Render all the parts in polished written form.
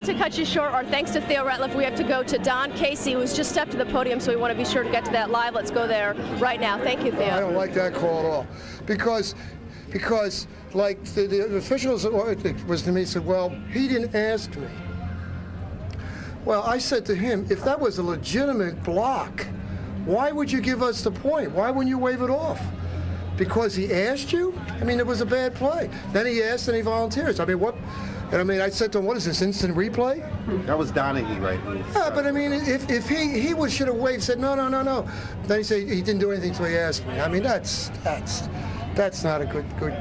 to cut you short, our thanks to Theo Ratliff. We have to go to Don Casey, who's just stepped to the podium, so we want to be sure to get to that live. Let's go there right now. Thank you, Theo. I don't like that call at all, because like the officials was to me said, well, he didn't ask me. Well, I said to him, if that was a legitimate block, why would you give us the point? Why wouldn't you wave it off? Because he asked you? I mean, it was a bad play. Then he asked and he volunteers. I mean, what? And I mean, I said to him, what is this, instant replay? That was Donaghy, right? Yeah, but I mean, if he should have waved, said, no. Then he said he didn't do anything until he asked me. I mean, that's not a good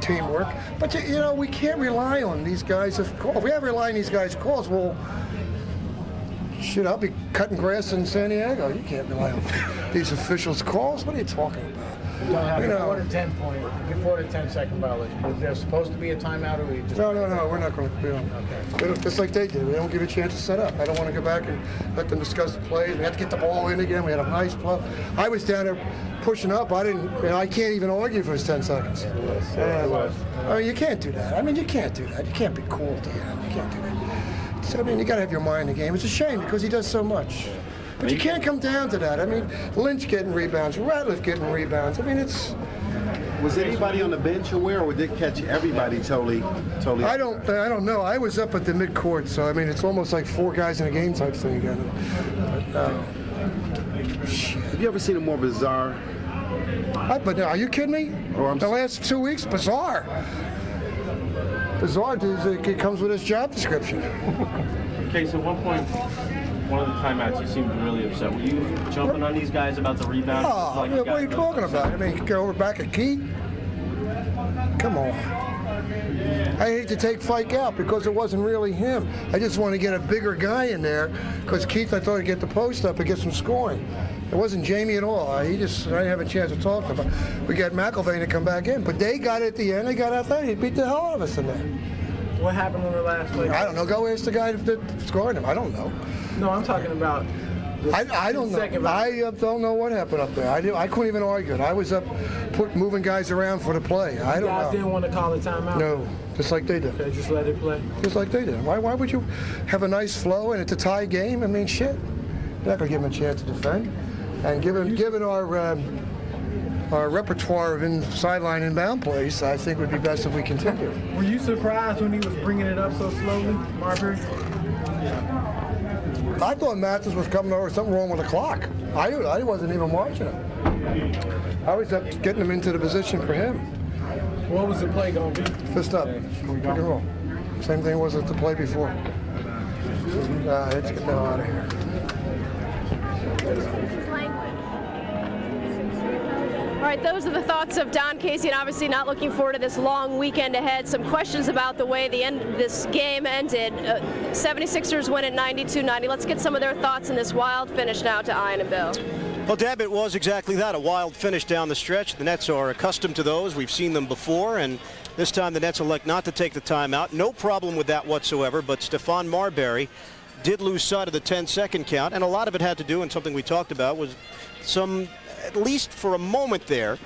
teamwork. But, you know, we can't rely on these guys. If we have to rely on these guys' calls, well, shit, I'll be cutting grass in San Diego. You can't rely on these officials' calls. What are you talking about? You don't have before the 10 point, before the 10-second violation. Was there supposed to be a timeout, or we just? No, we're not going to. Okay. Just like they did. We don't give a chance to set up. I don't want to go back and let them discuss the plays. We have to get the ball in again. We had a nice play. I was down there pushing up. I can't even argue if it was 10 seconds. I mean, you can't do that. I mean, you can't do that. You can't be cool to him. You can't do that. So, I mean, you got to have your mind in the game. It's a shame because he does so much. But you can't come down to that. I mean, Lynch getting rebounds, Ratliff getting rebounds. I mean, it's. Was anybody on the bench aware, or did it catch everybody totally? I don't know. I was up at the midcourt, so I mean, it's almost like 4 guys in a game type thing again. But, have you ever seen a more bizarre? But are you kidding me? The last 2 weeks, bizarre. Bizarre. It comes with his job description. Okay, so at one point, one of the timeouts, you seemed really upset. Were you jumping on these guys about the rebound? Oh, like what are you talking about? I mean, go over back at Keith? Come on. I hate to take Fike out because it wasn't really him. I just want to get a bigger guy in there because Keith, I thought he'd get the post up and get some scoring. It wasn't Jamie at all. I didn't have a chance to talk to him. We got McIlvain to come back in, but they got it at the end. They got out there. He beat the hell out of us in there. What happened on the last play? I don't know. Go ask the guy that scored him. I don't know. No, I'm talking about. I don't know. I don't know what happened up there. I couldn't even argue it. I was up moving guys around for the play. I don't know. You guys didn't want to call a timeout? No, just like they did. Okay, just let it play? Just like they did. Why would you have a nice flow and it's a tie game? I mean, shit. You're not going to give them a chance to defend. And given our repertoire of sideline inbound plays, I think it would be best if we continue. Were you surprised when he was bringing it up so slowly, Marbury? I thought Mathis was coming over, something wrong with the clock. I wasn't even watching him. I was up getting him into the position for him. What was the play going to be? Fist up, pick and roll. Same thing was at the play before. Let's get that out of here. All right, those are the thoughts of Don Casey, and obviously not looking forward to this long weekend ahead. Some questions about the way this game ended. 76ers win at 92-90. Let's get some of their thoughts in this wild finish now to Ian and Bill. Well, Deb, it was exactly that, a wild finish down the stretch. The Nets are accustomed to those. We've seen them before, and this time the Nets elect not to take the timeout. No problem with that whatsoever, but Stephon Marbury did lose sight of the 10-second count, and a lot of it had to do, and something we talked about, was some, at least for a moment there,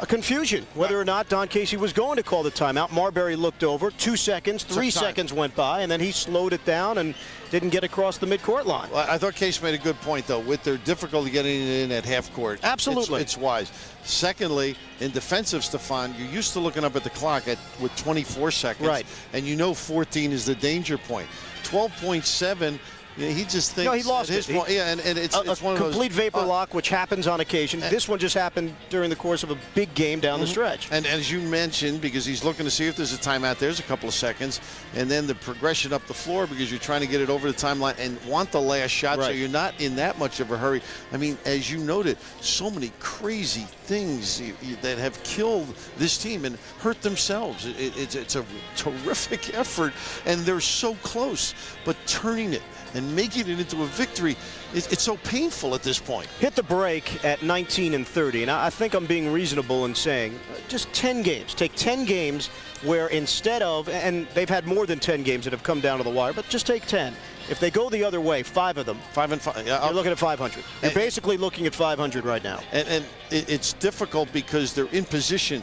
a confusion whether or not Don Casey was going to call the timeout. Marbury looked over, 2 seconds, 3 seconds went by, and then he slowed it down and didn't get across the midcourt line. Well, I thought Casey made a good point, though, with their difficulty getting it in at half court. Absolutely. It's wise. Secondly, in defensive, Stephon, you're used to looking up at the clock with 24 seconds. Right. And you know 14 is the danger point. 12.7. Yeah, he just thinks. No, he lost it. And it's one of those complete vapor lock, which happens on occasion. This one just happened during the course of a big game down the stretch. And as you mentioned, because he's looking to see if there's a timeout, there's a couple of seconds, and then the progression up the floor because you're trying to get it over the timeline and want the last shot, so you're not in that much of a hurry. I mean, as you noted, so many crazy things that have killed this team and hurt themselves. It's a terrific effort, and they're so close, but turning it and making it into a victory, it's so painful at this point. Hit the break at 19-30, and I think I'm being reasonable in saying just 10 games. Take 10 games where instead of, and they've had more than 10 games that have come down to the wire, but just take 10. If they go the other way, 5 of them, 5 and 5. You're looking at 500. You're basically looking at 500 right now. And it's difficult because they're in position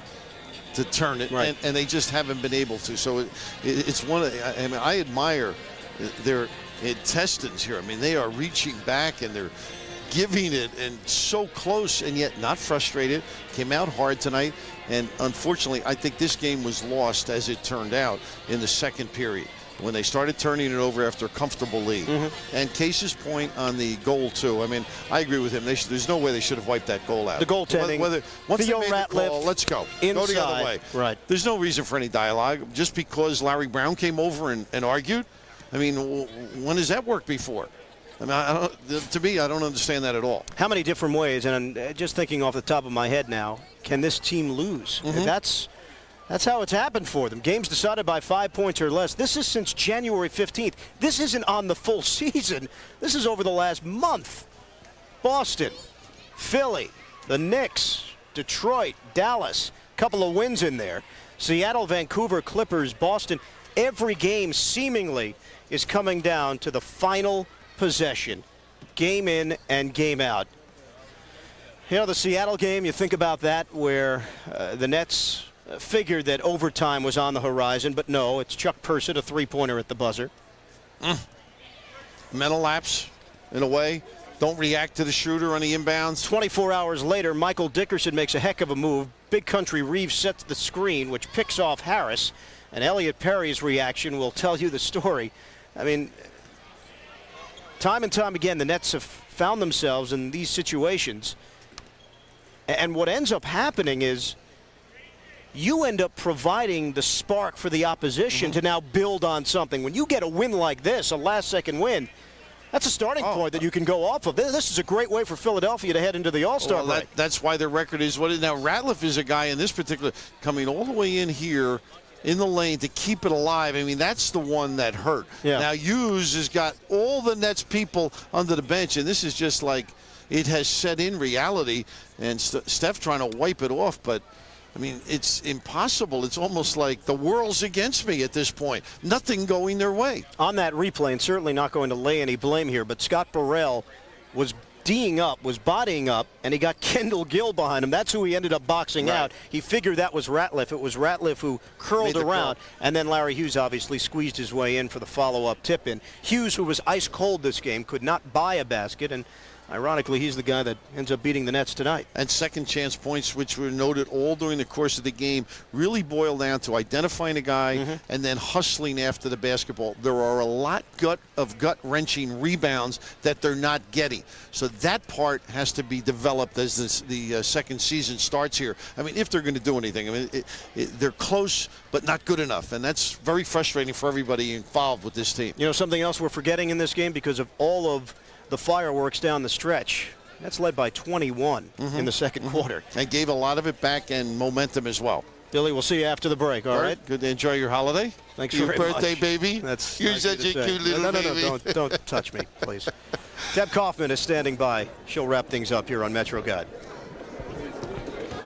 to turn it, and they just haven't been able to. So it's one of, I mean, I admire their intestines here. I mean, they are reaching back and they're giving it, and so close, and yet not frustrated. Came out hard tonight, and unfortunately, I think this game was lost, as it turned out, in the second period when they started turning it over after a comfortable lead. And Case's point on the goal too. I mean, I agree with him. There's no way they should have wiped that goal out. The goaltending. Once Theo they made the call, let's go. Inside. Go the other way. Right. There's no reason for any dialogue. Just because Larry Brown came over and argued. I mean, when has that worked before? I mean, to me, I don't understand that at all. How many different ways, and I'm just thinking off the top of my head now, can this team lose? That's how it's happened for them. Games decided by 5 points or less. This is since January 15th. This isn't on the full season. This is over the last month. Boston, Philly, the Knicks, Detroit, Dallas, couple of wins in there. Seattle, Vancouver, Clippers, Boston. Every game seemingly is coming down to the final possession, game in and game out. You know, the Seattle game, you think about that, where the Nets figured that overtime was on the horizon, but no, it's Chuck Persett, a three-pointer at the buzzer. Mental lapse, in a way. Don't react to the shooter on the inbounds. 24 hours later, Michael Dickerson makes a heck of a move. Big Country Reeves sets the screen, which picks off Harris, and Elliot Perry's reaction will tell you the story. I mean, time and time again, the Nets have found themselves in these situations. And what ends up happening is you end up providing the spark for the opposition to now build on something. When you get a win like this, a last-second win, that's a starting point that you can go off of. This is a great way for Philadelphia to head into the All-Star break. That's why their record is what it is. Now, Ratliff is a guy in this particular, coming all the way in here in the lane to keep it alive. I mean, that's the one that hurt. Yeah. Now, Hughes has got all the Nets people under the bench, and this is just like it has set in reality, and Steph trying to wipe it off, but I mean, it's impossible. It's almost like the world's against me at this point. Nothing going their way. On that replay, and certainly not going to lay any blame here, but Scott Burrell was bodying up, and he got Kendall Gill behind him. That's who he ended up boxing out. He figured that was Ratliff. It was Ratliff who curled around, and then Larry Hughes obviously squeezed his way in for the follow-up tip-in. Hughes, who was ice cold this game, could not buy a basket, and ironically, he's the guy that ends up beating the Nets tonight. And second chance points, which were noted all during the course of the game, really boil down to identifying a guy and then hustling after the basketball. There are a lot of gut-wrenching rebounds that they're not getting. So that part has to be developed as the second season starts here. I mean, if they're going to do anything. I mean, they're close, but not good enough. And that's very frustrating for everybody involved with this team. You know, something else we're forgetting in this game because of all of the fireworks down the stretch. That's led by 21 in the second quarter. And gave a lot of it back and momentum as well. Billy, we'll see you after the break, all right? Good to enjoy your holiday. Thanks your very birthday, much. baby. That's You're nice such a to say. cute little baby. No, don't touch me, please. Deb Kaufman is standing by. She'll wrap things up here on Metro Guide.